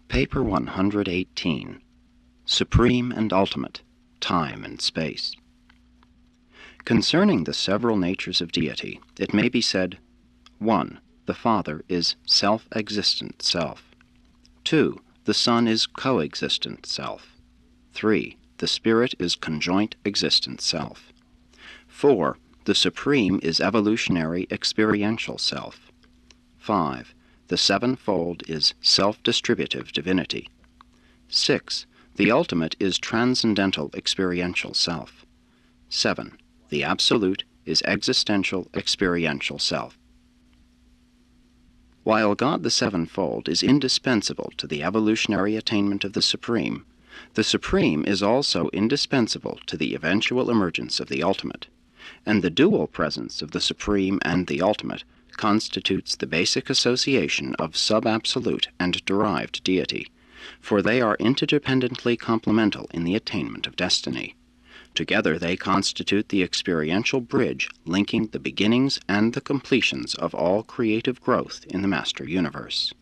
Paper 118, Supreme and Ultimate, Time and Space. Concerning the several natures of deity, it may be said, 1. The Father is self-existent self. 2. The Son is coexistent self. 3. The Spirit is conjoint existent self. 4. The Supreme is evolutionary experiential self. 5. The Sevenfold is self-distributive divinity. 6. The Ultimate is transcendental experiential self. 7. The Absolute is existential experiential self. While God the Sevenfold is indispensable to the evolutionary attainment of the Supreme is also indispensable to the eventual emergence of the Ultimate, and the dual presence of the Supreme and the Ultimate constitutes the basic association of sub-absolute and derived deity, for they are interdependently complemental in the attainment of destiny. Together they constitute the experiential bridge linking the beginnings and the completions of all creative growth in the Master Universe.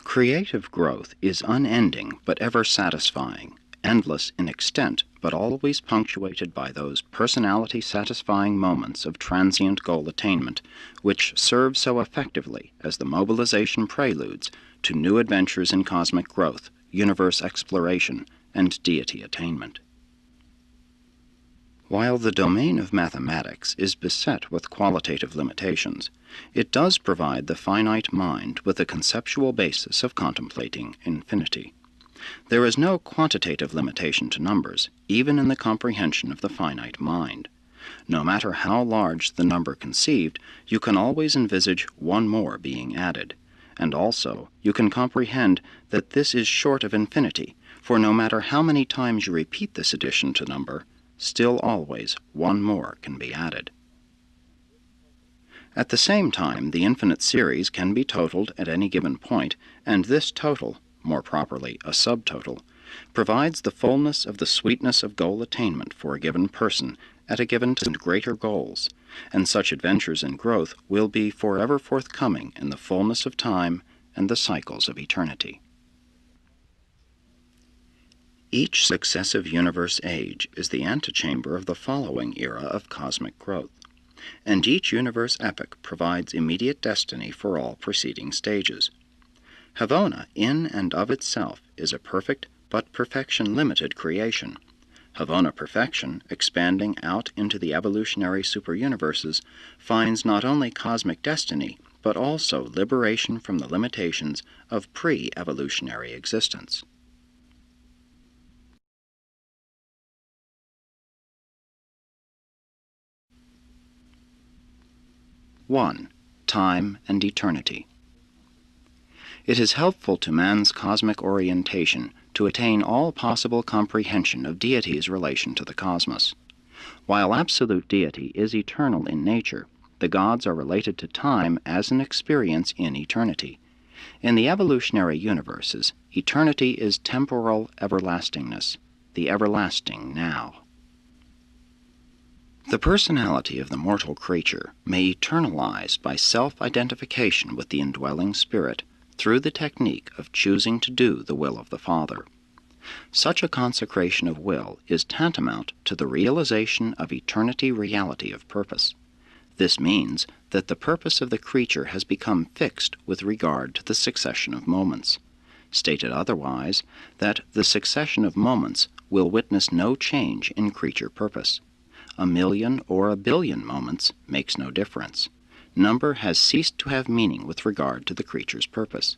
Creative growth is unending but ever satisfying, endless in extent but always punctuated by those personality-satisfying moments of transient goal attainment which serve so effectively as the mobilization preludes to new adventures in cosmic growth, universe exploration, and deity attainment. While the domain of mathematics is beset with qualitative limitations, it does provide the finite mind with a conceptual basis of contemplating infinity. There is no quantitative limitation to numbers, even in the comprehension of the finite mind. No matter how large the number conceived, you can always envisage one more being added, and also you can comprehend that this is short of infinity, for no matter how many times you repeat this addition to number, still always one more can be added. At the same time, the infinite series can be totaled at any given point, and this total, more properly a subtotal, provides the fullness of the sweetness of goal attainment for a given person at a given time and greater goals, and such adventures in growth will be forever forthcoming in the fullness of time and the cycles of eternity. Each successive universe age is the antechamber of the following era of cosmic growth, and each universe epoch provides immediate destiny for all preceding stages. Havona, in and of itself, is a perfect but perfection-limited creation. Havona perfection, expanding out into the evolutionary superuniverses, finds not only cosmic destiny, but also liberation from the limitations of pre-evolutionary existence. 1. Time and eternity. It is helpful to man's cosmic orientation to attain all possible comprehension of deity's relation to the cosmos. While absolute deity is eternal in nature, the gods are related to time as an experience in eternity. In the evolutionary universes, eternity is temporal everlastingness, the everlasting now. The personality of the mortal creature may eternalize by self-identification with the indwelling spirit through the technique of choosing to do the will of the Father. Such a consecration of will is tantamount to the realization of eternity reality of purpose. This means that the purpose of the creature has become fixed with regard to the succession of moments. Stated otherwise, that the succession of moments will witness no change in creature purpose. 1,000,000 or 1,000,000,000 moments makes no difference. Number has ceased to have meaning with regard to the creature's purpose.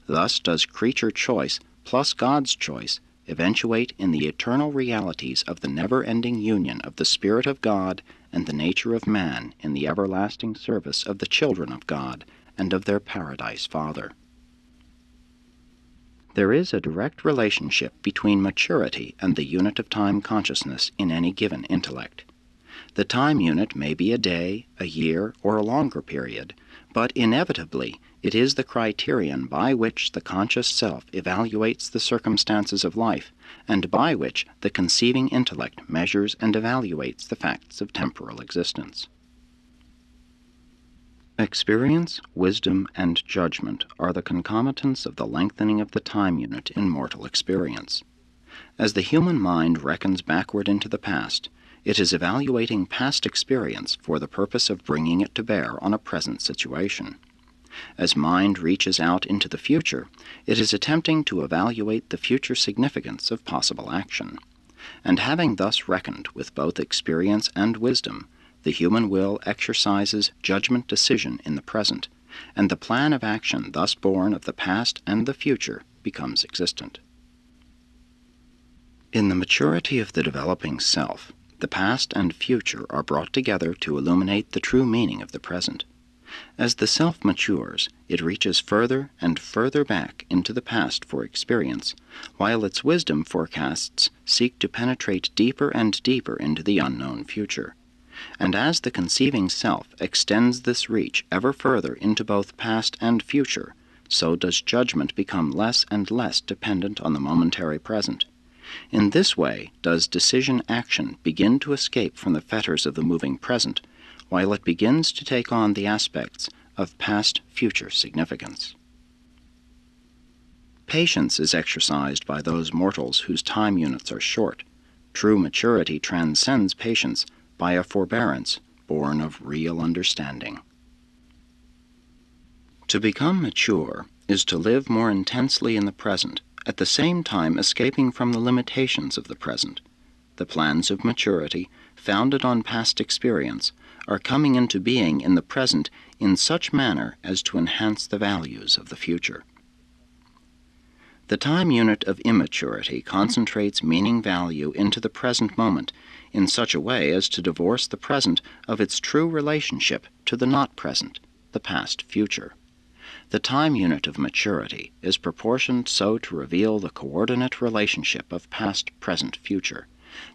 Thus does creature choice plus God's choice eventuate in the eternal realities of the never-ending union of the Spirit of God and the nature of man in the everlasting service of the children of God and of their paradise Father. There is a direct relationship between maturity and the unit of time consciousness in any given intellect. The time unit may be a day, a year, or a longer period, but inevitably it is the criterion by which the conscious self evaluates the circumstances of life, and by which the conceiving intellect measures and evaluates the facts of temporal existence. Experience, wisdom, and judgment are the concomitants of the lengthening of the time unit in mortal experience. As the human mind reckons backward into the past, it is evaluating past experience for the purpose of bringing it to bear on a present situation. As mind reaches out into the future, it is attempting to evaluate the future significance of possible action. And having thus reckoned with both experience and wisdom, the human will exercises judgment decision in the present, and the plan of action thus born of the past and the future becomes existent. In the maturity of the developing self, the past and future are brought together to illuminate the true meaning of the present. As the self matures, it reaches further and further back into the past for experience, while its wisdom forecasts seek to penetrate deeper and deeper into the unknown future. And as the conceiving self extends this reach ever further into both past and future, so does judgment become less and less dependent on the momentary present. In this way does decision-action begin to escape from the fetters of the moving present, while it begins to take on the aspects of past-future significance. Patience is exercised by those mortals whose time units are short. True maturity transcends patience by a forbearance born of real understanding. To become mature is to live more intensely in the present, at the same time escaping from the limitations of the present. The plans of maturity, founded on past experience, are coming into being in the present in such manner as to enhance the values of the future. The time unit of immaturity concentrates meaning value into the present moment in such a way as to divorce the present of its true relationship to the not present, the past future. The time unit of maturity is proportioned so to reveal the coordinate relationship of past, present, future,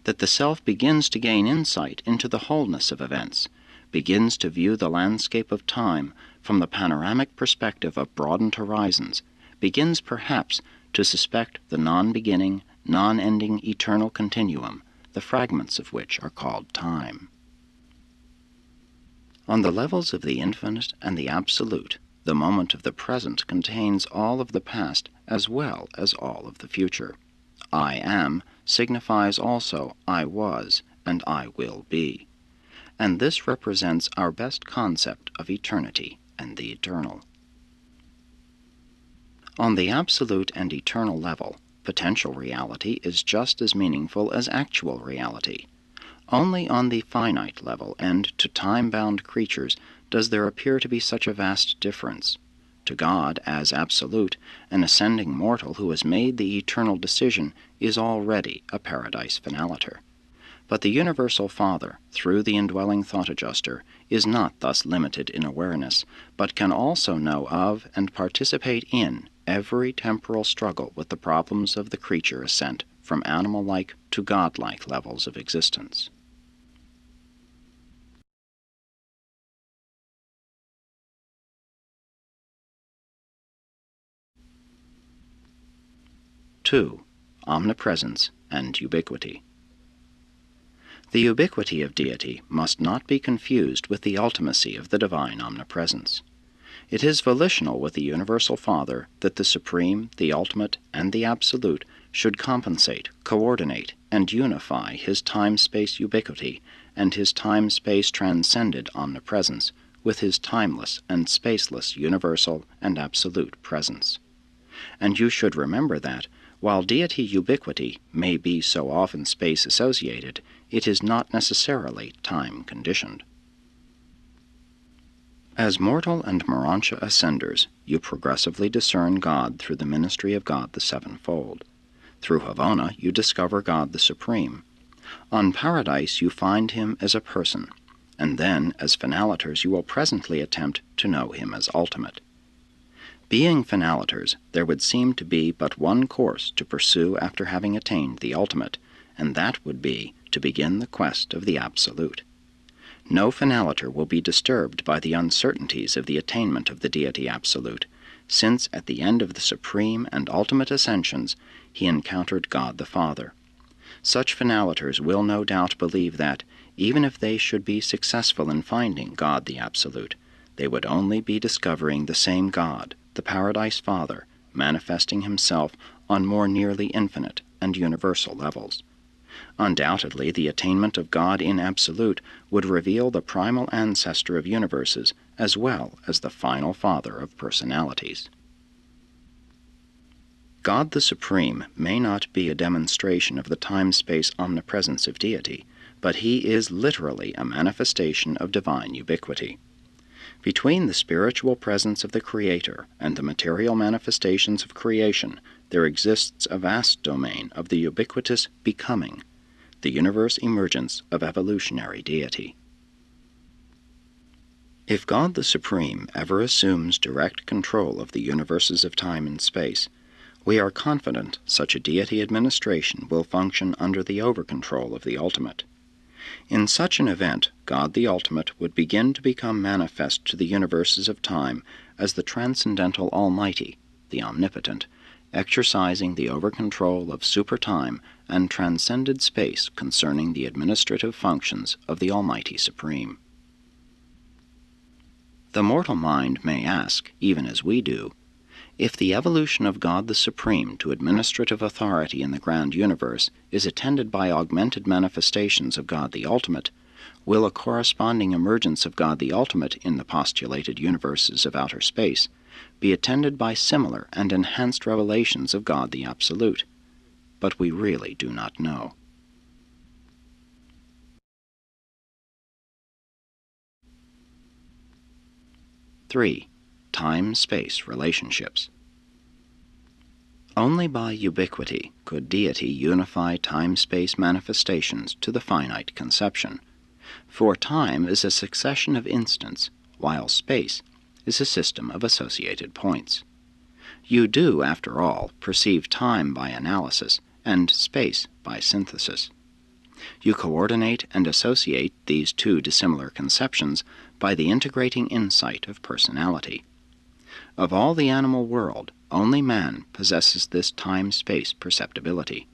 that the self begins to gain insight into the wholeness of events, begins to view the landscape of time from the panoramic perspective of broadened horizons, begins perhaps to suspect the non-beginning, non-ending eternal continuum, the fragments of which are called time. On the levels of the infinite and the absolute, the moment of the present contains all of the past as well as all of the future. I am signifies also I was and I will be. And this represents our best concept of eternity and the eternal. On the absolute and eternal level, potential reality is just as meaningful as actual reality. Only on the finite level and to time-bound creatures does there appear to be such a vast difference. To God, as absolute, an ascending mortal who has made the eternal decision is already a paradise finaliter. But the Universal Father, through the indwelling thought adjuster, is not thus limited in awareness, but can also know of and participate in every temporal struggle with the problems of the creature ascent from animal-like to God-like levels of existence. Two, omnipresence and ubiquity. The ubiquity of deity must not be confused with the ultimacy of the divine omnipresence. It is volitional with the Universal Father that the Supreme, the Ultimate, and the Absolute should compensate, coordinate, and unify his time-space ubiquity and his time-space transcended omnipresence with his timeless and spaceless universal and absolute presence. And you should remember that, while deity ubiquity may be so often space-associated, it is not necessarily time-conditioned. As mortal and Morontia ascenders, you progressively discern God through the ministry of God the Sevenfold. Through Havana, you discover God the Supreme. On Paradise, you find him as a person, and then, as finaliters, you will presently attempt to know him as ultimate. Being finaliters, there would seem to be but one course to pursue after having attained the ultimate, and that would be to begin the quest of the Absolute. No finaliter will be disturbed by the uncertainties of the attainment of the deity absolute, since at the end of the supreme and ultimate ascensions he encountered God the Father. Such finaliters will no doubt believe that, even if they should be successful in finding God the Absolute, they would only be discovering the same God, the Paradise Father, manifesting himself on more nearly infinite and universal levels. Undoubtedly, the attainment of God in Absolute would reveal the primal ancestor of universes as well as the final father of personalities. God the Supreme may not be a demonstration of the time-space omnipresence of deity, but he is literally a manifestation of divine ubiquity. Between the spiritual presence of the Creator and the material manifestations of creation, there exists a vast domain of the ubiquitous becoming, the universe emergence of evolutionary deity. If God the Supreme ever assumes direct control of the universes of time and space, we are confident such a deity administration will function under the over-control of the Ultimate. In such an event, God the Ultimate would begin to become manifest to the universes of time as the transcendental Almighty, the Omnipotent, exercising the over-control of super-time and transcended space concerning the administrative functions of the Almighty Supreme. The mortal mind may ask, even as we do, if the evolution of God the Supreme to administrative authority in the grand universe is attended by augmented manifestations of God the Ultimate, will a corresponding emergence of God the Ultimate in the postulated universes of outer space be attended by similar and enhanced revelations of God the Absolute? But we really do not know. Three, time-space relationships. Only by ubiquity could deity unify time-space manifestations to the finite conception, for time is a succession of instants, while space is a system of associated points. You do, after all, perceive time by analysis and space by synthesis. You coordinate and associate these two dissimilar conceptions by the integrating insight of personality. Of all the animal world, only man possesses this time-space perceptibility.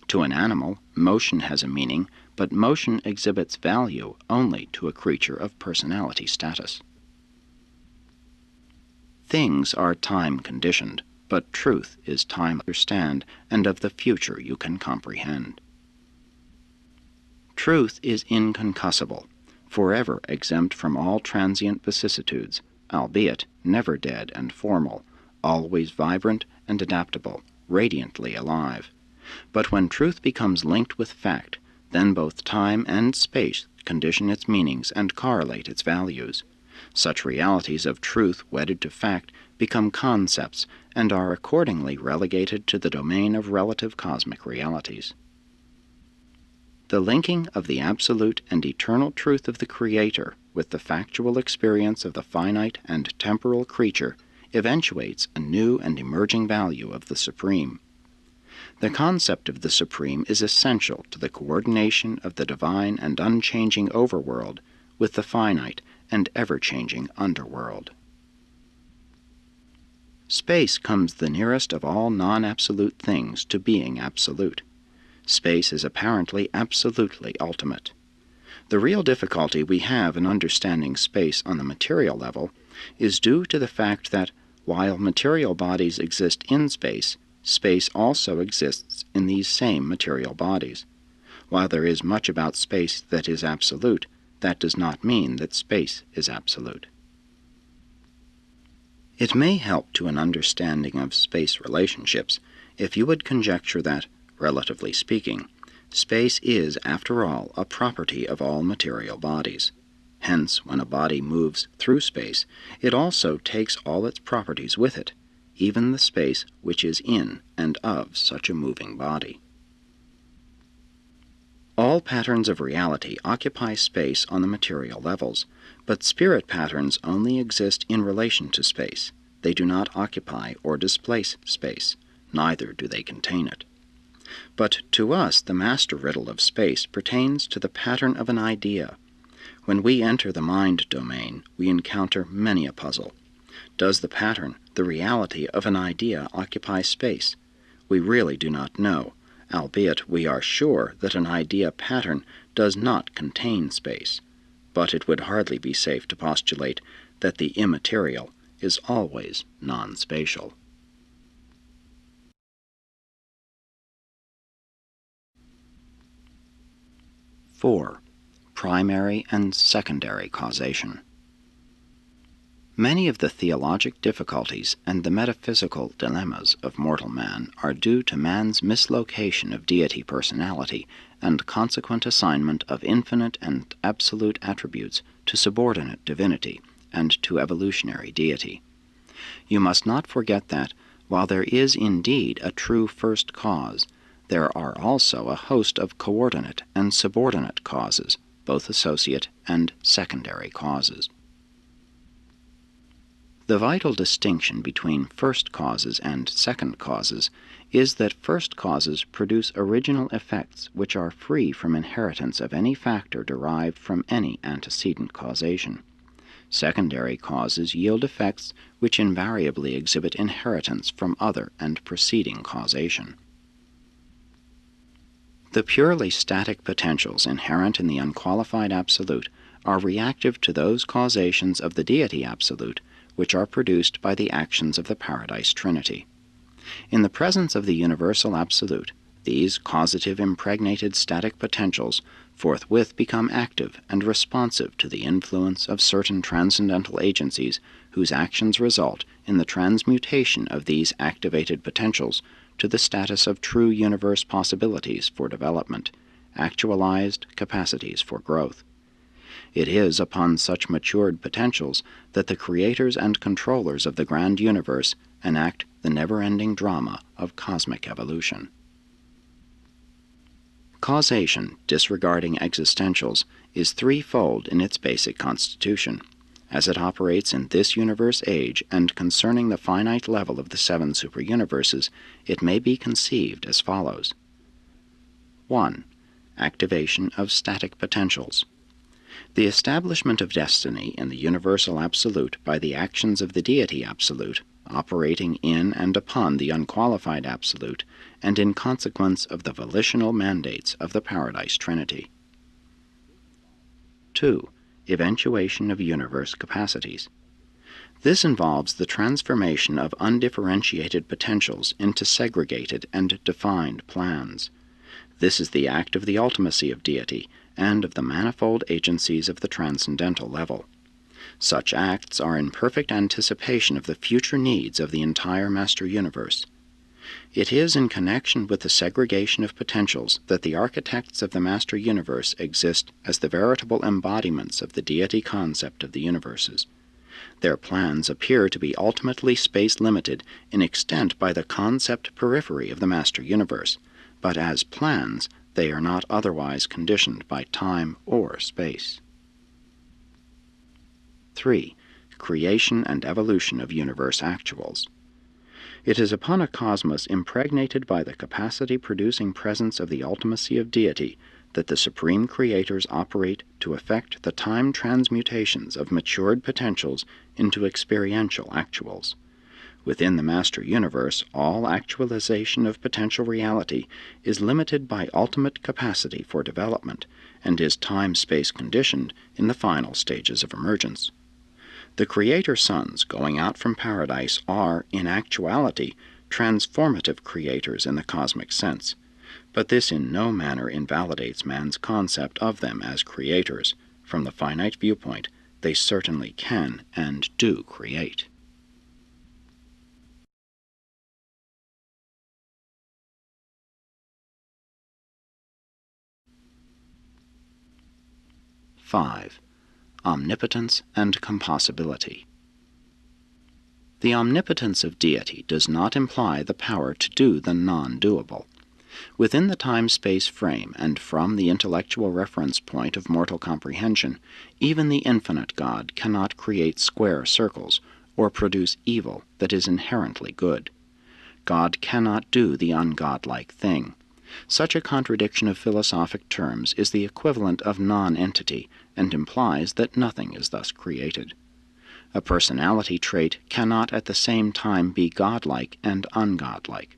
To an animal, motion has a meaning, but motion exhibits value only to a creature of personality status. Things are time-conditioned, but truth is time understand, and of the future you can comprehend. Truth is inconcussible, forever exempt from all transient vicissitudes, albeit never dead and formal, always vibrant and adaptable, radiantly alive. But when truth becomes linked with fact, then both time and space condition its meanings and correlate its values. Such realities of truth wedded to fact become concepts and are accordingly relegated to the domain of relative cosmic realities. The linking of the absolute and eternal truth of the Creator with the factual experience of the finite and temporal creature eventuates a new and emerging value of the Supreme. The concept of the Supreme is essential to the coordination of the divine and unchanging overworld with the finite and ever-changing underworld. Space comes the nearest of all non-absolute things to being absolute. Space is apparently absolutely ultimate. The real difficulty we have in understanding space on the material level is due to the fact that, while material bodies exist in space, space also exists in these same material bodies. While there is much about space that is absolute, that does not mean that space is absolute. It may help to an understanding of space relationships if you would conjecture that, relatively speaking, space is, after all, a property of all material bodies. Hence, when a body moves through space, it also takes all its properties with it, even the space which is in and of such a moving body. All patterns of reality occupy space on the material levels, but spirit patterns only exist in relation to space. They do not occupy or displace space, neither do they contain it. But to us the master riddle of space pertains to the pattern of an idea. When we enter the mind domain, we encounter many a puzzle. Does the pattern, the reality of an idea, occupy space? We really do not know, albeit we are sure that an idea pattern does not contain space. But it would hardly be safe to postulate that the immaterial is always non-spatial. (4) Primary and secondary causation. Many of the theologic difficulties and the metaphysical dilemmas of mortal man are due to man's mislocation of deity personality and consequent assignment of infinite and absolute attributes to subordinate divinity and to evolutionary deity. You must not forget that, while there is indeed a true first cause, there are also a host of coordinate and subordinate causes, both associate and secondary causes. The vital distinction between first causes and second causes is that first causes produce original effects which are free from inheritance of any factor derived from any antecedent causation. Secondary causes yield effects which invariably exhibit inheritance from other and preceding causation. The purely static potentials inherent in the unqualified absolute are reactive to those causations of the deity absolute which are produced by the actions of the Paradise Trinity. In the presence of the universal absolute, these causative impregnated static potentials forthwith become active and responsive to the influence of certain transcendental agencies whose actions result in the transmutation of these activated potentials to the status of true universe possibilities for development, actualized capacities for growth. It is upon such matured potentials that the creators and controllers of the grand universe enact the never-ending drama of cosmic evolution. Causation, disregarding existentials, is threefold in its basic constitution. As it operates in this universe age and concerning the finite level of the seven superuniverses, it may be conceived as follows. 1. Activation of static potentials. The establishment of destiny in the universal absolute by the actions of the deity absolute, operating in and upon the unqualified absolute, and in consequence of the volitional mandates of the Paradise Trinity. 2. Eventuation of universe capacities. This involves the transformation of undifferentiated potentials into segregated and defined plans. This is the act of the ultimacy of deity and of the manifold agencies of the transcendental level. Such acts are in perfect anticipation of the future needs of the entire Master Universe. It is in connection with the segregation of potentials that the architects of the Master Universe exist as the veritable embodiments of the deity concept of the universes. Their plans appear to be ultimately space-limited in extent by the concept periphery of the Master Universe, but as plans, They are not otherwise conditioned by time or space. 3. Creation and evolution of universe actuals. It is upon a cosmos impregnated by the capacity-producing presence of the ultimacy of deity that the supreme creators operate to effect the time transmutations of matured potentials into experiential actuals. Within the master universe, all actualization of potential reality is limited by ultimate capacity for development and is time-space conditioned in the final stages of emergence. The creator sons going out from paradise are, in actuality, transformative creators in the cosmic sense, but this in no manner invalidates man's concept of them as creators. From the finite viewpoint, they certainly can and do create. (5) Omnipotence and compossibility. The omnipotence of deity does not imply the power to do the non-doable. Within the time-space frame and from the intellectual reference point of mortal comprehension, even the infinite God cannot create square circles or produce evil that is inherently good. God cannot do the ungodlike thing. Such a contradiction of philosophic terms is the equivalent of non-entity and implies that nothing is thus created. A personality trait cannot at the same time be godlike and ungodlike.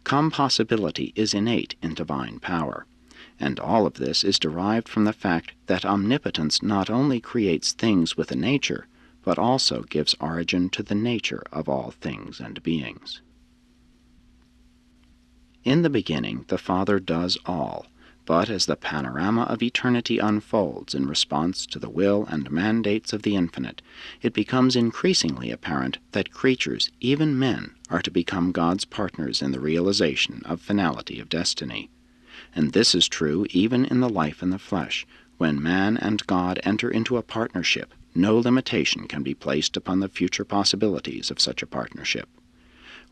Compossibility is innate in divine power, and all of this is derived from the fact that omnipotence not only creates things with a nature, but also gives origin to the nature of all things and beings. In the beginning, the Father does all, but as the panorama of eternity unfolds in response to the will and mandates of the infinite, it becomes increasingly apparent that creatures, even men, are to become God's partners in the realization of finality of destiny. And this is true even in the life in the flesh. When man and God enter into a partnership, no limitation can be placed upon the future possibilities of such a partnership.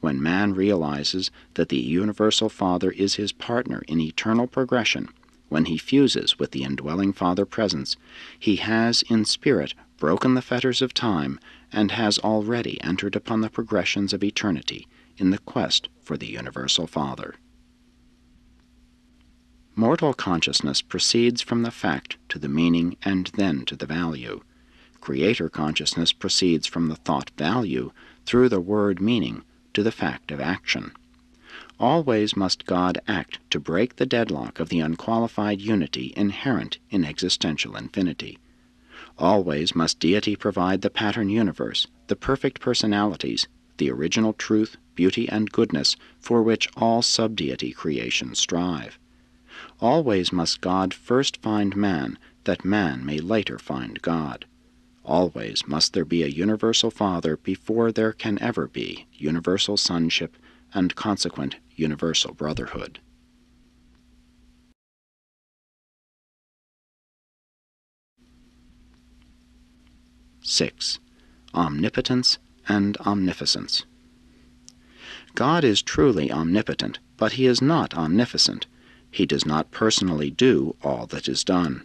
When man realizes that the universal Father is his partner in eternal progression, when he fuses with the indwelling Father presence, he has, in spirit, broken the fetters of time and has already entered upon the progressions of eternity in the quest for the universal Father. Mortal consciousness proceeds from the fact to the meaning and then to the value. Creator consciousness proceeds from the thought value through the word meaning to the fact of action. Always must God act to break the deadlock of the unqualified unity inherent in existential infinity. Always must deity provide the pattern universe, the perfect personalities, the original truth, beauty, and goodness for which all sub-deity creations strive. Always must God first find man, that man may later find God. Always must there be a universal Father before there can ever be universal sonship and consequent universal brotherhood. (6) Omnipotence and omnificence. God is truly omnipotent, but he is not omnificent. He does not personally do all that is done.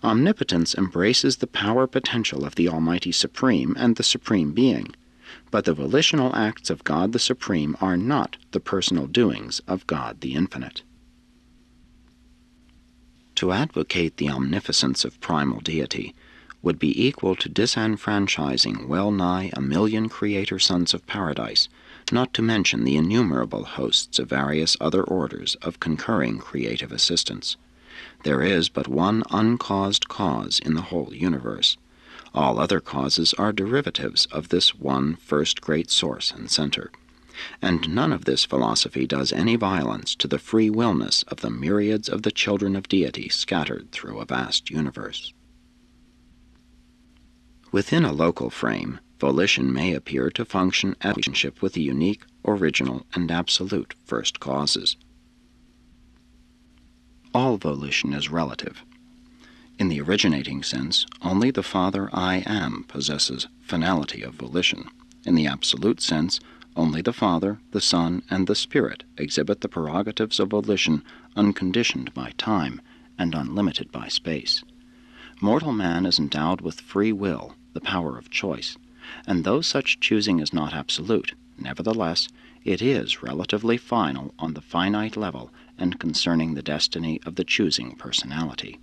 Omnipotence embraces the power potential of the Almighty Supreme and the Supreme Being, but the volitional acts of God the Supreme are not the personal doings of God the Infinite. To advocate the omnificence of primal deity would be equal to disenfranchising well-nigh 1,000,000 creator sons of paradise, not to mention the innumerable hosts of various other orders of concurring creative assistants. There is but one uncaused cause in the whole universe. All other causes are derivatives of this one first great source and center. And none of this philosophy does any violence to the free willness of the myriads of the children of deity scattered through a vast universe. Within a local frame, volition may appear to function in relationship with the unique, original, and absolute first causes. All volition is relative. In the originating sense, only the Father I Am possesses finality of volition. In the absolute sense, Only the Father, the Son, and the Spirit exhibit the prerogatives of volition unconditioned by time and unlimited by space. Mortal man is endowed with free will, the power of choice, and though such choosing is not absolute, nevertheless, it is relatively final on the finite level and concerning the destiny of the choosing personality.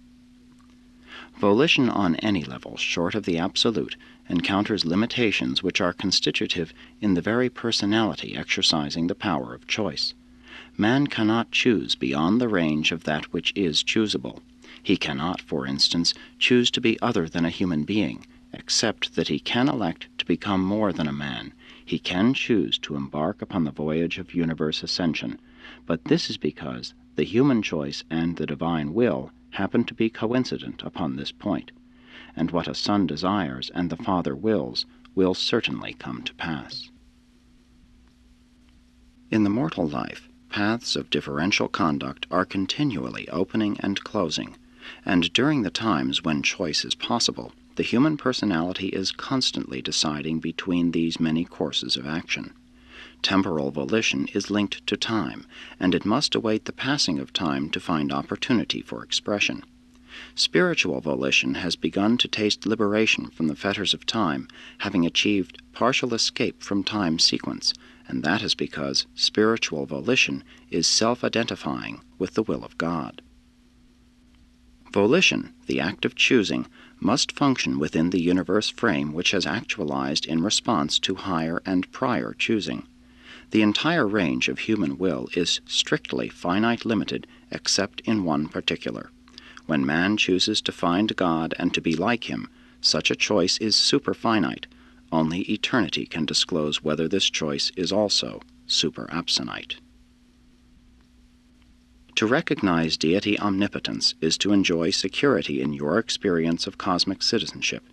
Volition on any level short of the absolute encounters limitations which are constitutive in the very personality exercising the power of choice. Man cannot choose beyond the range of that which is choosable. He cannot, for instance, choose to be other than a human being, except that he can elect to become more than a man. He can choose to embark upon the voyage of universe ascension, but this is because the human choice and the divine will happen to be coincident upon this point, and what a son desires and the Father wills will certainly come to pass. In the mortal life, paths of differential conduct are continually opening and closing, and during the times when choice is possible, the human personality is constantly deciding between these many courses of action. Temporal volition is linked to time, and it must await the passing of time to find opportunity for expression. Spiritual volition has begun to taste liberation from the fetters of time, having achieved partial escape from time's sequence, and that is because spiritual volition is self-identifying with the will of God. Volition, the act of choosing, must function within the universe frame which has actualized in response to higher and prior choosing. The entire range of human will is strictly finite limited except in one particular. When man chooses to find God and to be like him, such a choice is superfinite. Only eternity can disclose whether this choice is also superabsonite. To recognize deity omnipotence is to enjoy security in your experience of cosmic citizenship,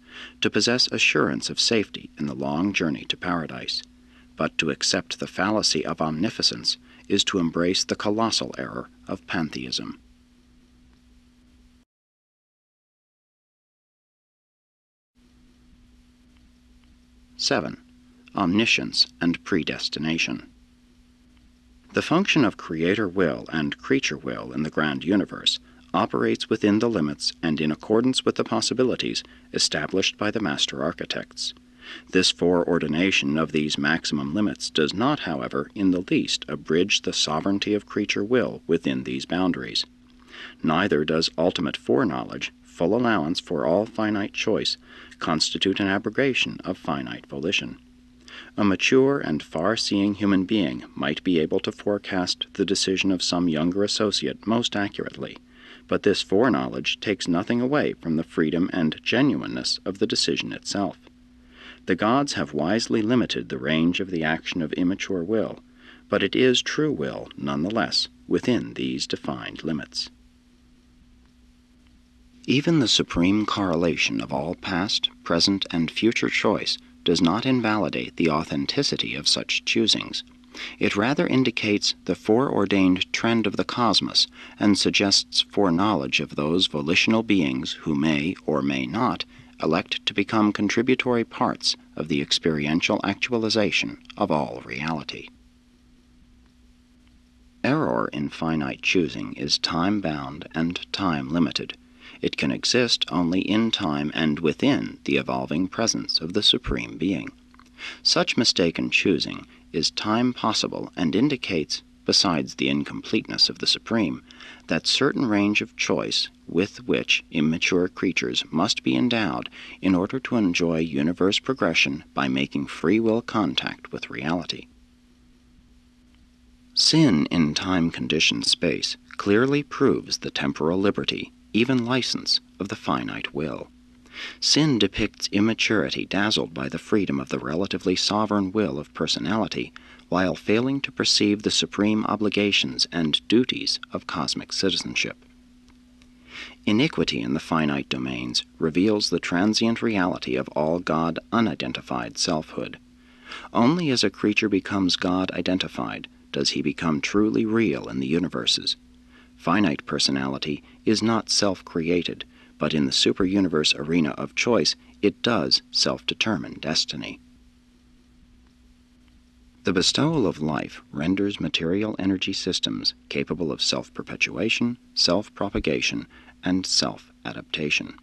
to possess assurance of safety in the long journey to paradise. But to accept the fallacy of omniscience is to embrace the colossal error of pantheism. (7) Omniscience and predestination. The function of creator will and creature will in the grand universe operates within the limits and in accordance with the possibilities established by the master architects. This foreordination of these maximum limits does not, however, in the least abridge the sovereignty of creature will within these boundaries. Neither does ultimate foreknowledge, full allowance for all finite choice, constitute an abrogation of finite volition. A mature and far-seeing human being might be able to forecast the decision of some younger associate most accurately, but this foreknowledge takes nothing away from the freedom and genuineness of the decision itself. The gods have wisely limited the range of the action of immature will, but it is true will, nonetheless, within these defined limits. Even the supreme correlation of all past, present, and future choice does not invalidate the authenticity of such choosings. It rather indicates the foreordained trend of the cosmos and suggests foreknowledge of those volitional beings who may or may not elect to become contributory parts of the experiential actualization of all reality. Error in finite choosing is time-bound and time-limited. It can exist only in time and within the evolving presence of the Supreme Being. Such mistaken choosing is time-possible and indicates, besides the incompleteness of the Supreme, that certain range of choice with which immature creatures must be endowed in order to enjoy universe progression by making free will contact with reality. Sin in time-conditioned space clearly proves the temporal liberty, even license, of the finite will. Sin depicts immaturity dazzled by the freedom of the relatively sovereign will of personality, while failing to perceive the supreme obligations and duties of cosmic citizenship. Iniquity in the finite domains reveals the transient reality of all God-unidentified selfhood. Only as a creature becomes God-identified does he become truly real in the universes. Finite personality is not self-created, but in the super-universe arena of choice, it does self-determine destiny. The bestowal of life renders material energy systems capable of self-perpetuation, self-propagation, and self-adaptation.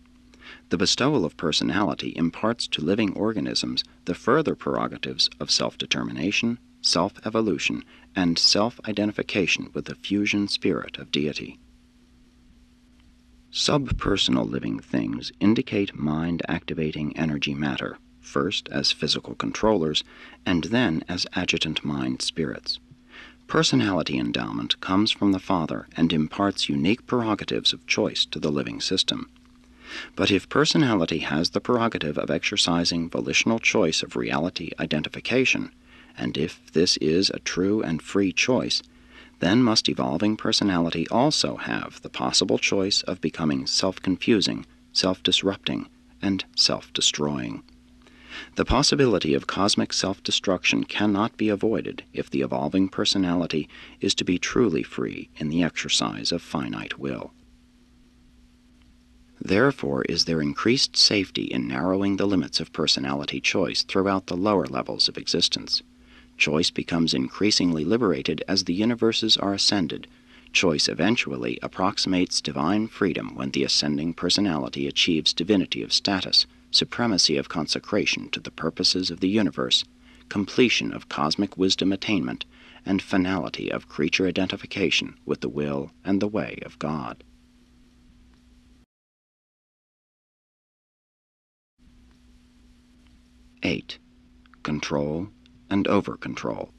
The bestowal of personality imparts to living organisms the further prerogatives of self-determination, self-evolution, and self-identification with the fusion spirit of deity. Subpersonal living things indicate mind-activating energy matter, first as physical controllers, and then as adjutant mind spirits. Personality endowment comes from the Father and imparts unique prerogatives of choice to the living system. But if personality has the prerogative of exercising volitional choice of reality identification, and if this is a true and free choice, then must evolving personality also have the possible choice of becoming self-confusing, self-disrupting, and self-destroying. The possibility of cosmic self-destruction cannot be avoided if the evolving personality is to be truly free in the exercise of finite will. Therefore is there increased safety in narrowing the limits of personality choice throughout the lower levels of existence. Choice becomes increasingly liberated as the universes are ascended. Choice eventually approximates divine freedom when the ascending personality achieves divinity of status, supremacy of consecration to the purposes of the universe, completion of cosmic wisdom attainment, and finality of creature identification with the will and the way of God. (8) Control and over-control.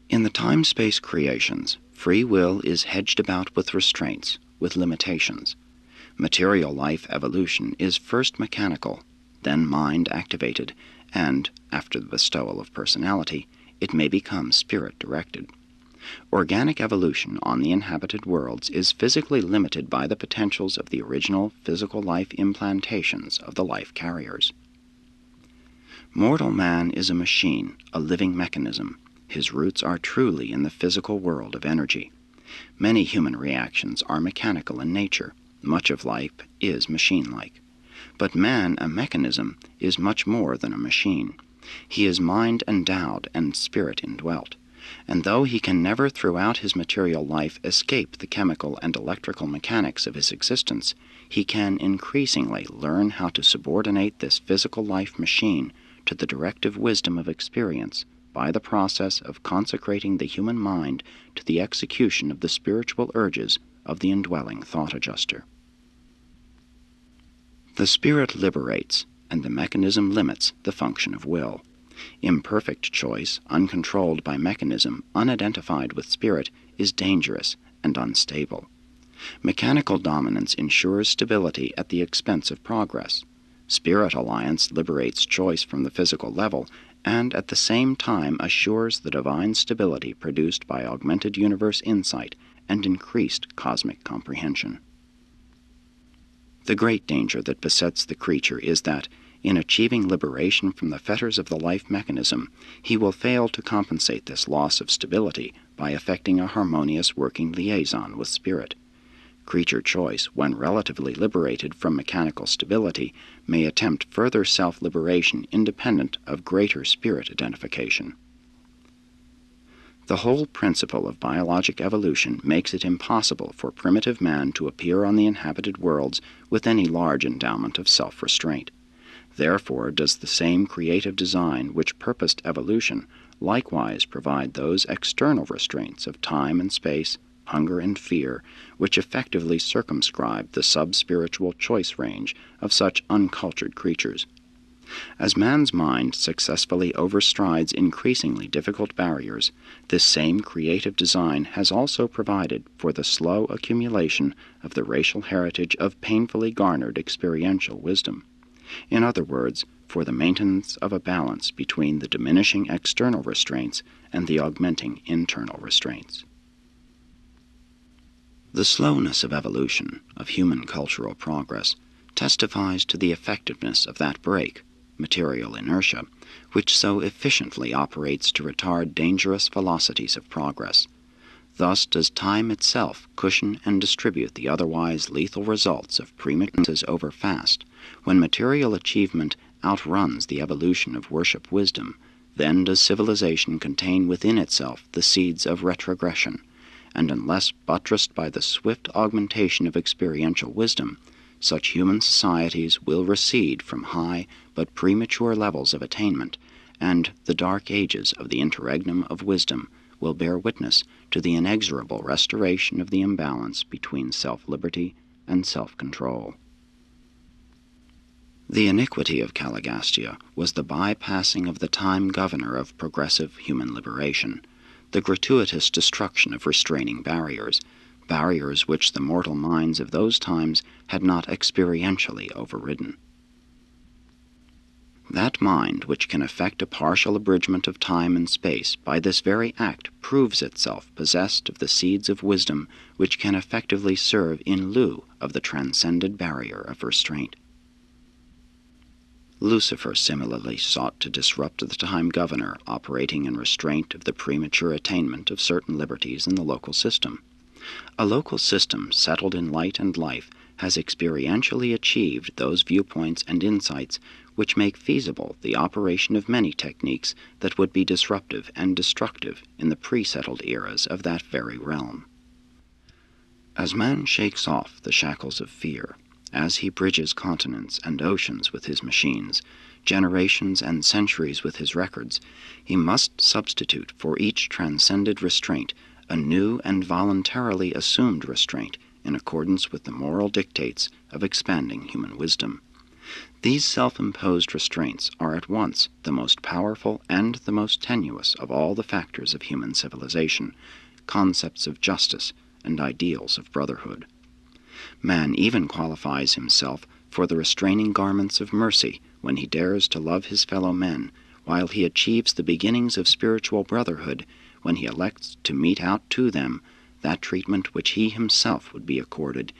In the time-space creations, free will is hedged about with restraints, with limitations. Material life evolution is first mechanical, then mind-activated, and, after the bestowal of personality, it may become spirit-directed. Organic evolution on the inhabited worlds is physically limited by the potentials of the original physical life implantations of the life carriers. Mortal man is a machine, a living mechanism. His roots are truly in the physical world of energy. Many human reactions are mechanical in nature. Much of life is machine-like. But man, a mechanism, is much more than a machine. He is mind-endowed and spirit-indwelt. And though he can never throughout his material life escape the chemical and electrical mechanics of his existence, he can increasingly learn how to subordinate this physical life machine to the directive wisdom of experience by the process of consecrating the human mind to the execution of the spiritual urges of the indwelling thought adjuster. The spirit liberates, and the mechanism limits the function of will. Imperfect choice, uncontrolled by mechanism, unidentified with spirit, is dangerous and unstable. Mechanical dominance ensures stability at the expense of progress. Spirit alliance liberates choice from the physical level and at the same time assures the divine stability produced by augmented universe insight and increased cosmic comprehension. The great danger that besets the creature is that, in achieving liberation from the fetters of the life mechanism, he will fail to compensate this loss of stability by effecting a harmonious working liaison with spirit. Creature choice, when relatively liberated from mechanical stability, may attempt further self-liberation independent of greater spirit identification. The whole principle of biologic evolution makes it impossible for primitive man to appear on the inhabited worlds with any large endowment of self-restraint. Therefore does the same creative design which purposed evolution likewise provide those external restraints of time and space, hunger and fear, which effectively circumscribe the sub-spiritual choice range of such uncultured creatures. As man's mind successfully overstrides increasingly difficult barriers, this same creative design has also provided for the slow accumulation of the racial heritage of painfully garnered experiential wisdom. In other words, for the maintenance of a balance between the diminishing external restraints and the augmenting internal restraints. The slowness of evolution, of human cultural progress, testifies to the effectiveness of that brake, material inertia, which so efficiently operates to retard dangerous velocities of progress. Thus does time itself cushion and distribute the otherwise lethal results of premature over fast, when material achievement outruns the evolution of worship wisdom, then does civilization contain within itself the seeds of retrogression, and unless buttressed by the swift augmentation of experiential wisdom, such human societies will recede from high but premature levels of attainment, and the dark ages of the interregnum of wisdom will bear witness to the inexorable restoration of the imbalance between self-liberty and self-control. The iniquity of Caligastia was the bypassing of the time governor of progressive human liberation, the gratuitous destruction of restraining barriers, barriers which the mortal minds of those times had not experientially overridden. That mind which can effect a partial abridgment of time and space by this very act proves itself possessed of the seeds of wisdom which can effectively serve in lieu of the transcended barrier of restraint. Lucifer similarly sought to disrupt the time governor operating in restraint of the premature attainment of certain liberties in the local system. A local system settled in light and life has experientially achieved those viewpoints and insights which make feasible the operation of many techniques that would be disruptive and destructive in the pre-settled eras of that very realm. As man shakes off the shackles of fear, as he bridges continents and oceans with his machines, generations and centuries with his records, he must substitute for each transcended restraint a new and voluntarily assumed restraint in accordance with the moral dictates of expanding human wisdom. These self-imposed restraints are at once the most powerful and the most tenuous of all the factors of human civilization, concepts of justice and ideals of brotherhood. Man even qualifies himself for the restraining garments of mercy when he dares to love his fellow men, while he achieves the beginnings of spiritual brotherhood when he elects to mete out to them that treatment which he himself would be accorded,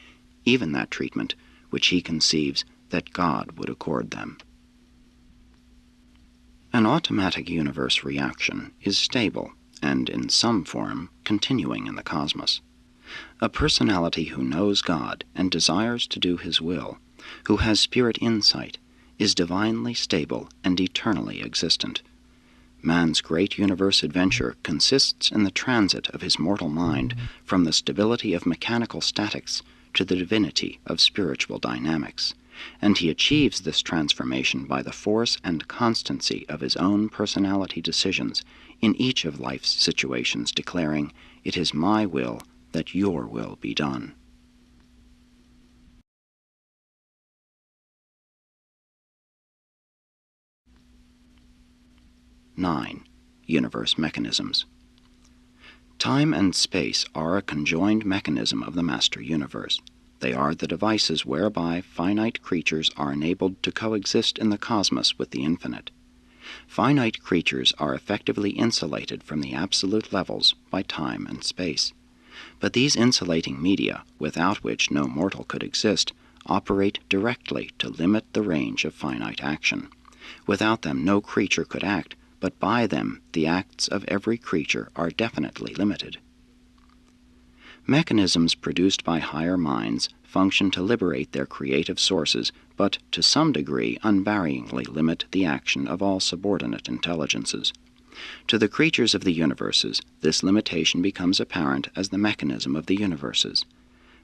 even that treatment which he conceives that God would accord them. An automatic universe reaction is stable and, in some form, continuing in the cosmos. A personality who knows God and desires to do His will, who has spirit insight, is divinely stable and eternally existent. Man's great universe adventure consists in the transit of his mortal mind from the stability of mechanical statics to the divinity of spiritual dynamics, and he achieves this transformation by the force and constancy of his own personality decisions in each of life's situations, declaring, "It is my will that your will be done." (9) Universe mechanisms. Time and space are a conjoined mechanism of the master universe. They are the devices whereby finite creatures are enabled to coexist in the cosmos with the infinite. Finite creatures are effectively insulated from the absolute levels by time and space. But these insulating media, without which no mortal could exist, operate directly to limit the range of finite action. Without them no creature could act, but by them the acts of every creature are definitely limited. Mechanisms produced by higher minds function to liberate their creative sources, but to some degree unvaryingly limit the action of all subordinate intelligences. To the creatures of the universes, this limitation becomes apparent as the mechanism of the universes.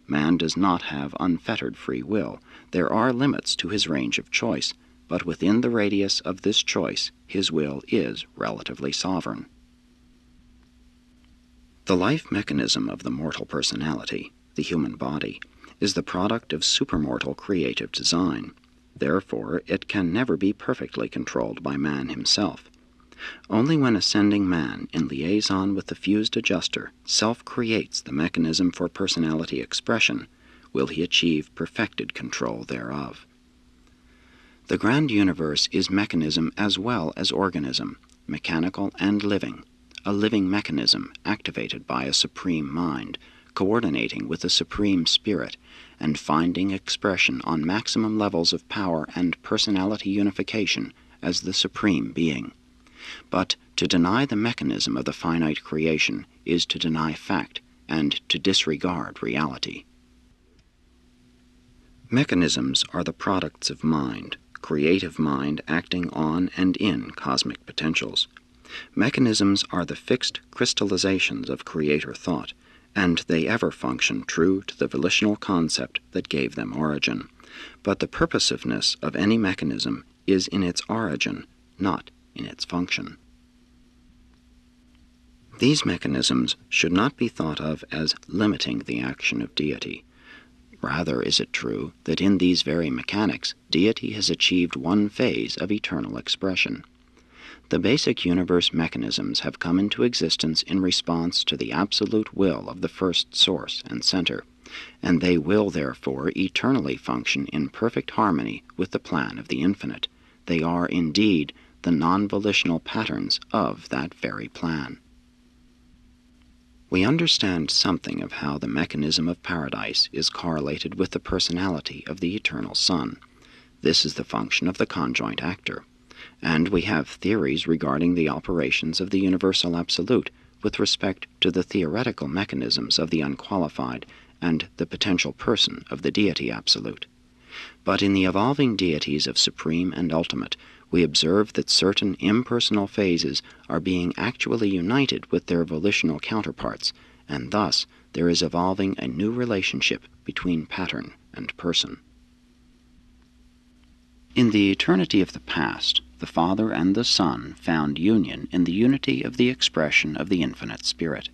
Man does not have unfettered free will. There are limits to his range of choice, but within the radius of this choice, his will is relatively sovereign. The life mechanism of the mortal personality, the human body, is the product of supermortal creative design. Therefore, it can never be perfectly controlled by man himself. Only when ascending man, in liaison with the fused adjuster, self-creates the mechanism for personality expression, will he achieve perfected control thereof. The grand universe is mechanism as well as organism, mechanical and living, a living mechanism activated by a supreme mind, coordinating with a supreme spirit, and finding expression on maximum levels of power and personality unification as the supreme being. But to deny the mechanism of the finite creation is to deny fact and to disregard reality. Mechanisms are the products of mind, creative mind acting on and in cosmic potentials. Mechanisms are the fixed crystallizations of creator thought, and they ever function true to the volitional concept that gave them origin. But the purposiveness of any mechanism is in its origin, not in its function. These mechanisms should not be thought of as limiting the action of deity. Rather is it true that in these very mechanics, deity has achieved one phase of eternal expression. The basic universe mechanisms have come into existence in response to the absolute will of the first source and center, and they will therefore eternally function in perfect harmony with the plan of the infinite. They are indeed the non-volitional patterns of that very plan. We understand something of how the mechanism of paradise is correlated with the personality of the eternal Son. This is the function of the conjoint actor. And we have theories regarding the operations of the universal absolute with respect to the theoretical mechanisms of the unqualified and the potential person of the deity absolute. But in the evolving deities of supreme and ultimate, we observe that certain impersonal phases are being actually united with their volitional counterparts, and thus there is evolving a new relationship between pattern and person. In the eternity of the past, the Father and the Son found union in the unity of the expression of the infinite Spirit.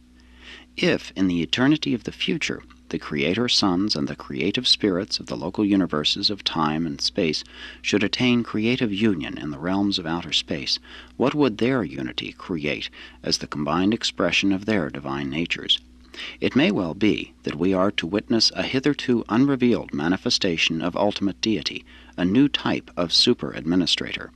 If, in the eternity of the future, the Creator Sons and the creative spirits of the local universes of time and space should attain creative union in the realms of outer space, what would their unity create as the combined expression of their divine natures? It may well be that we are to witness a hitherto unrevealed manifestation of ultimate deity, a new type of super-administrator.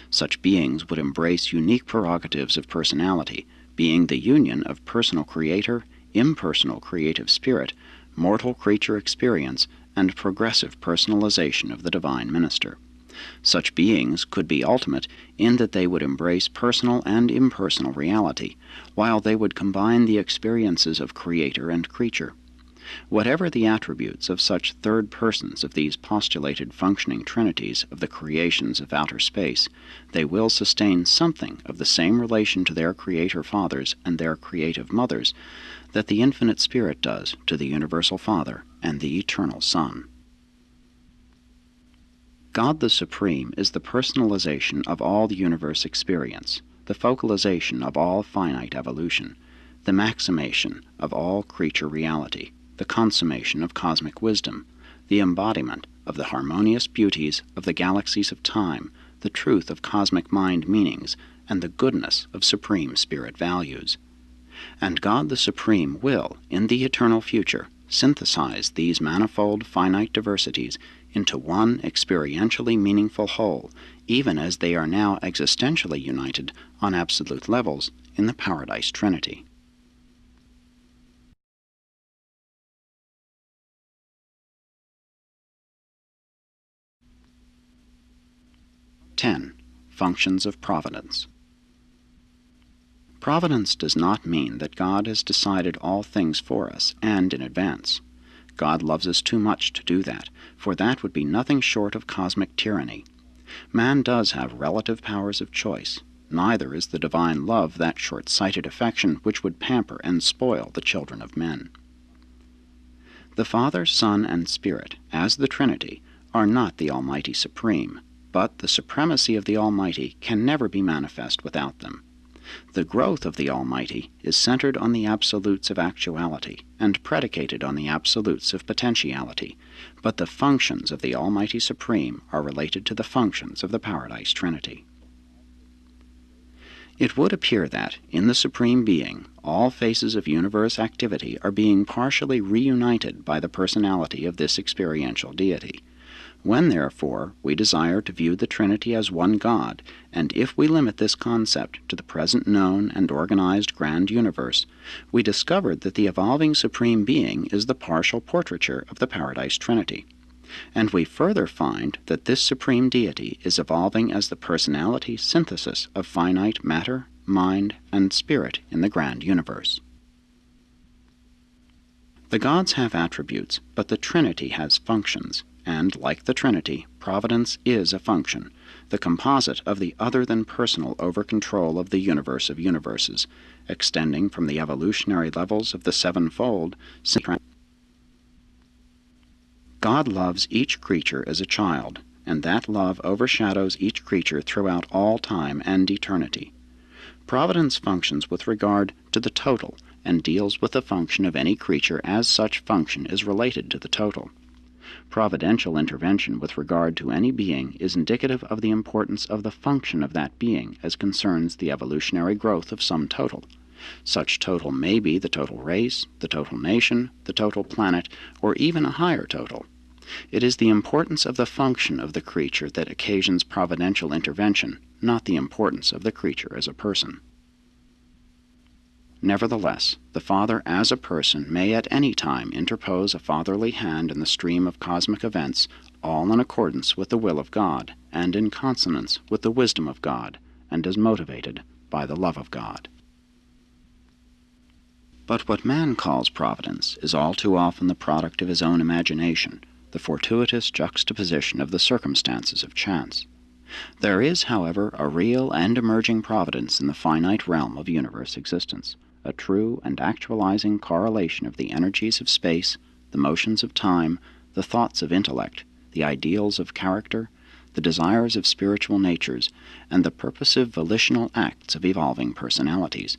Such beings would embrace unique prerogatives of personality, being the union of personal creator, impersonal creative spirit, mortal creature experience, and progressive personalization of the divine minister. Such beings could be ultimate in that they would embrace personal and impersonal reality, while they would combine the experiences of creator and creature. Whatever the attributes of such third persons of these postulated functioning trinities of the creations of outer space, they will sustain something of the same relation to their creator fathers and their creative mothers that the infinite Spirit does to the universal Father and the eternal Son. God the Supreme is the personalization of all the universe experience, the focalization of all finite evolution, the maximation of all creature reality, the consummation of cosmic wisdom, the embodiment of the harmonious beauties of the galaxies of time, the truth of cosmic mind meanings, and the goodness of supreme spirit values. And God the Supreme will, in the eternal future, synthesize these manifold finite diversities into one experientially meaningful whole, even as they are now existentially united on absolute levels in the Paradise Trinity. Functions of Providence. Providence does not mean that God has decided all things for us and in advance. God loves us too much to do that, for that would be nothing short of cosmic tyranny. Man does have relative powers of choice. Neither is the divine love that short-sighted affection which would pamper and spoil the children of men. The Father, Son, and Spirit, as the Trinity, are not the Almighty Supreme, but the supremacy of the Almighty can never be manifest without them. The growth of the Almighty is centered on the absolutes of actuality and predicated on the absolutes of potentiality, but the functions of the Almighty Supreme are related to the functions of the Paradise Trinity. It would appear that, in the Supreme Being, all phases of universe activity are being partially reunited by the personality of this experiential deity. When, therefore, we desire to view the Trinity as one God, and if we limit this concept to the present known and organized grand universe, we discovered that the evolving Supreme Being is the partial portraiture of the Paradise Trinity. And we further find that this Supreme Deity is evolving as the personality synthesis of finite matter, mind, and spirit in the grand universe. The gods have attributes, but the Trinity has functions, and, like the Trinity, providence is a function, the composite of the other-than-personal over-control of the universe of universes, extending from the evolutionary levels of the sevenfold. God loves each creature as a child, and that love overshadows each creature throughout all time and eternity. Providence functions with regard to the total, and deals with the function of any creature as such function is related to the total. Providential intervention with regard to any being is indicative of the importance of the function of that being as concerns the evolutionary growth of some total. Such total may be the total race, the total nation, the total planet, or even a higher total. It is the importance of the function of the creature that occasions providential intervention, not the importance of the creature as a person. Nevertheless, the Father as a person may at any time interpose a fatherly hand in the stream of cosmic events, all in accordance with the will of God, and in consonance with the wisdom of God, and as motivated by the love of God. But what man calls providence is all too often the product of his own imagination, the fortuitous juxtaposition of the circumstances of chance. There is, however, a real and emerging providence in the finite realm of universe existence, a true and actualizing correlation of the energies of space, the motions of time, the thoughts of intellect, the ideals of character, the desires of spiritual natures, and the purposive volitional acts of evolving personalities.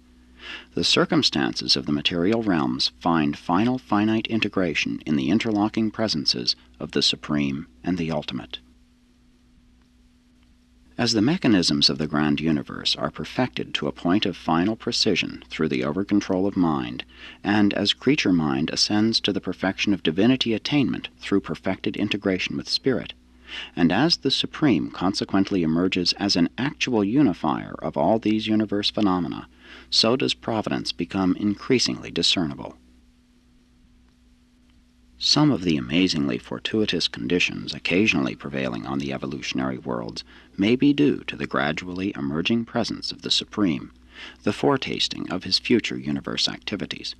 The circumstances of the material realms find final finite integration in the interlocking presences of the Supreme and the Ultimate. As the mechanisms of the grand universe are perfected to a point of final precision through the over-control of mind, and as creature mind ascends to the perfection of divinity attainment through perfected integration with spirit, and as the Supreme consequently emerges as an actual unifier of all these universe phenomena, so does providence become increasingly discernible. Some of the amazingly fortuitous conditions occasionally prevailing on the evolutionary worlds may be due to the gradually emerging presence of the Supreme, the foretasting of his future universe activities.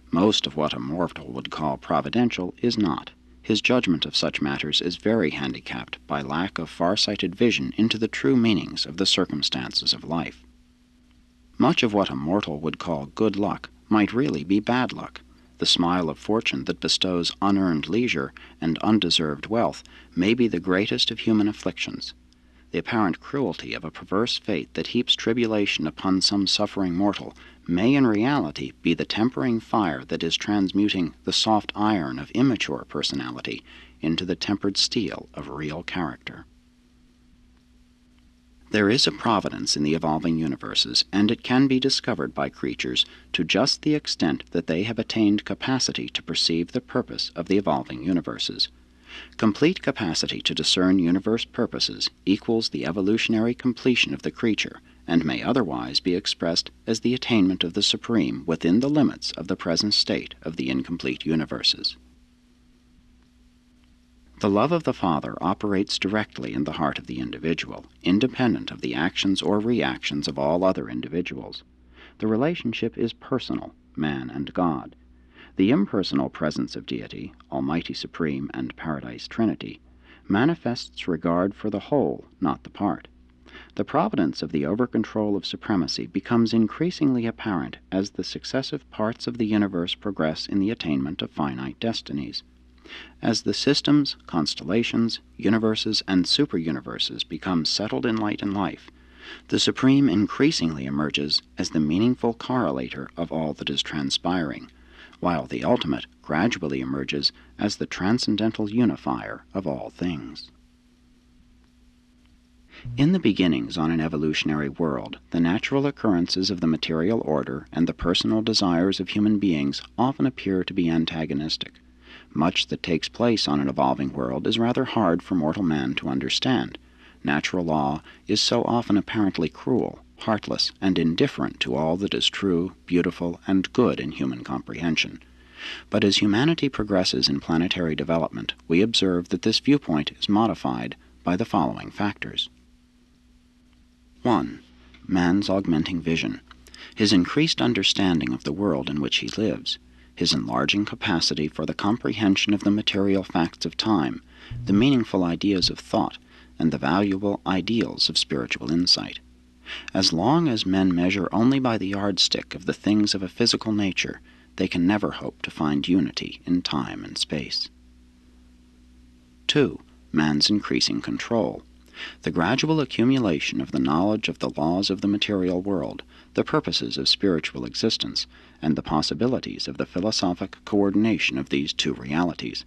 Most of what a mortal would call providential is not. His judgment of such matters is very handicapped by lack of far-sighted vision into the true meanings of the circumstances of life. Much of what a mortal would call good luck might really be bad luck. The smile of fortune that bestows unearned leisure and undeserved wealth may be the greatest of human afflictions. The apparent cruelty of a perverse fate that heaps tribulation upon some suffering mortal may in reality be the tempering fire that is transmuting the soft iron of immature personality into the tempered steel of real character. There is a providence in the evolving universes, and it can be discovered by creatures to just the extent that they have attained capacity to perceive the purpose of the evolving universes. Complete capacity to discern universe purposes equals the evolutionary completion of the creature, and may otherwise be expressed as the attainment of the Supreme within the limits of the present state of the incomplete universes. The love of the Father operates directly in the heart of the individual, independent of the actions or reactions of all other individuals. The relationship is personal, man and God. The impersonal presence of Deity, Almighty Supreme and Paradise Trinity, manifests regard for the whole, not the part. The providence of the over-control of supremacy becomes increasingly apparent as the successive parts of the universe progress in the attainment of finite destinies. As the systems, constellations, universes, and super-universes become settled in light and life, the Supreme increasingly emerges as the meaningful correlator of all that is transpiring, while the Ultimate gradually emerges as the transcendental unifier of all things. In the beginnings on an evolutionary world, the natural occurrences of the material order and the personal desires of human beings often appear to be antagonistic. Much that takes place on an evolving world is rather hard for mortal man to understand. Natural law is so often apparently cruel, heartless, and indifferent to all that is true, beautiful, and good in human comprehension. But as humanity progresses in planetary development, we observe that this viewpoint is modified by the following factors. 1. Man's augmenting vision. His increased understanding of the world in which he lives. his enlarging capacity for the comprehension of the material facts of time, the meaningful ideas of thought, and the valuable ideals of spiritual insight. As long as men measure only by the yardstick of the things of a physical nature, they can never hope to find unity in time and space. 2. Man's increasing control. The gradual accumulation of the knowledge of the laws of the material world, the purposes of spiritual existence, and the possibilities of the philosophic coordination of these two realities.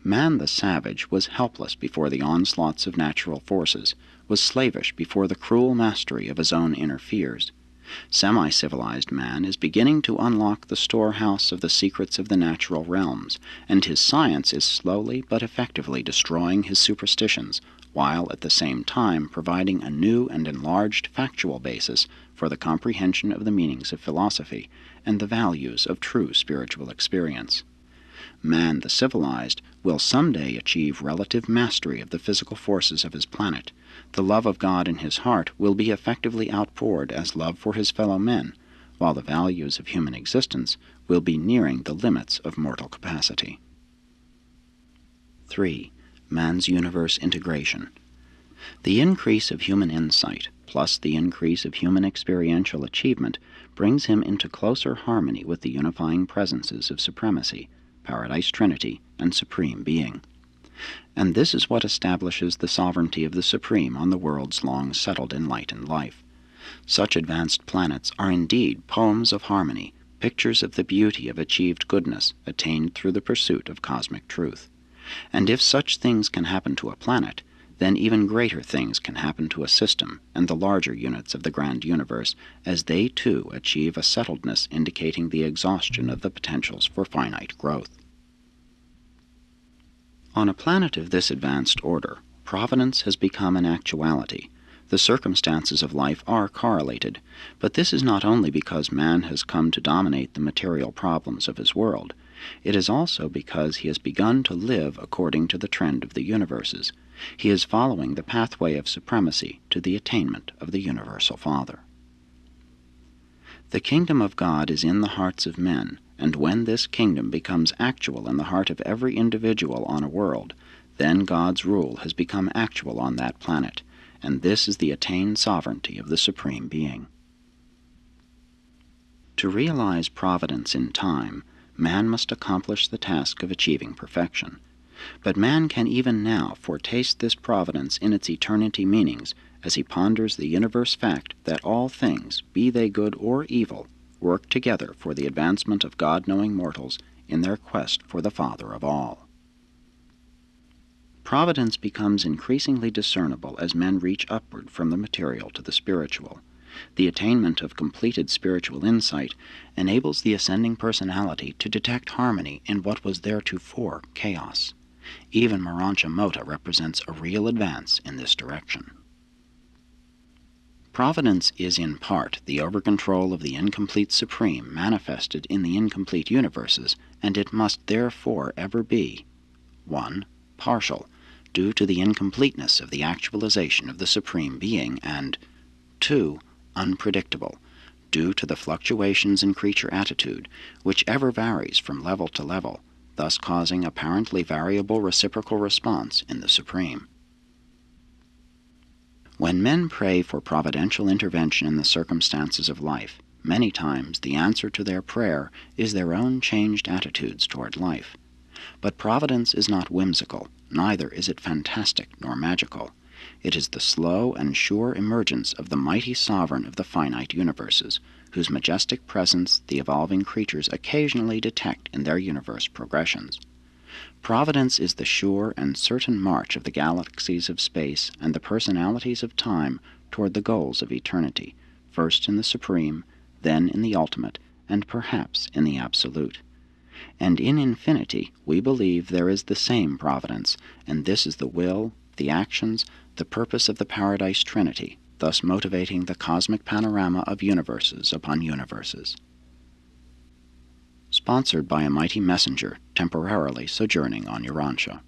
Man the savage was helpless before the onslaughts of natural forces, was slavish before the cruel mastery of his own inner fears. Semi-civilized man is beginning to unlock the storehouse of the secrets of the natural realms, and his science is slowly but effectively destroying his superstitions, while at the same time providing a new and enlarged factual basis for the comprehension of the meanings of philosophy and the values of true spiritual experience. Man the civilized will someday achieve relative mastery of the physical forces of his planet. The love of God in his heart will be effectively outpoured as love for his fellow men, while the values of human existence will be nearing the limits of mortal capacity. 3. Man's universe integration. The increase of human insight, plus the increase of human experiential achievement, brings him into closer harmony with the unifying presences of supremacy, Paradise Trinity, and Supreme Being. And this is what establishes the sovereignty of the Supreme on the worlds long settled in light and life. Such advanced planets are indeed poems of harmony, pictures of the beauty of achieved goodness attained through the pursuit of cosmic truth. And if such things can happen to a planet, then even greater things can happen to a system and the larger units of the grand universe, as they too achieve a settledness indicating the exhaustion of the potentials for finite growth. On a planet of this advanced order, providence has become an actuality. The circumstances of life are correlated, but this is not only because man has come to dominate the material problems of his world. It is also because he has begun to live according to the trend of the universes. He is following the pathway of supremacy to the attainment of the universal Father. The kingdom of God is in the hearts of men, and when this kingdom becomes actual in the heart of every individual on a world, then God's rule has become actual on that planet, and this is the attained sovereignty of the Supreme Being. To realize providence in time, man must accomplish the task of achieving perfection. But man can even now foretaste this providence in its eternity meanings as he ponders the universe fact that all things, be they good or evil, work together for the advancement of God-knowing mortals in their quest for the Father of all. Providence becomes increasingly discernible as men reach upward from the material to the spiritual. The attainment of completed spiritual insight enables the ascending personality to detect harmony in what was theretofore chaos. Even Marancha Mota represents a real advance in this direction. Providence is in part the over-control of the incomplete Supreme manifested in the incomplete universes, and it must therefore ever be 1. Partial, due to the incompleteness of the actualization of the Supreme Being, and 2. Unpredictable, due to the fluctuations in creature attitude, which ever varies from level to level, thus causing apparently variable reciprocal response in the Supreme. When men pray for providential intervention in the circumstances of life, many times the answer to their prayer is their own changed attitudes toward life. But providence is not whimsical, neither is it fantastic nor magical. It is the slow and sure emergence of the mighty sovereign of the finite universes, whose majestic presence the evolving creatures occasionally detect in their universe progressions. Providence is the sure and certain march of the galaxies of space and the personalities of time toward the goals of eternity, first in the Supreme, then in the ultimate, and perhaps in the absolute. And in infinity we believe there is the same providence, and this is the will, the actions, the purpose of the Paradise Trinity, thus motivating the cosmic panorama of universes upon universes. Sponsored by a mighty messenger temporarily sojourning on Urantia.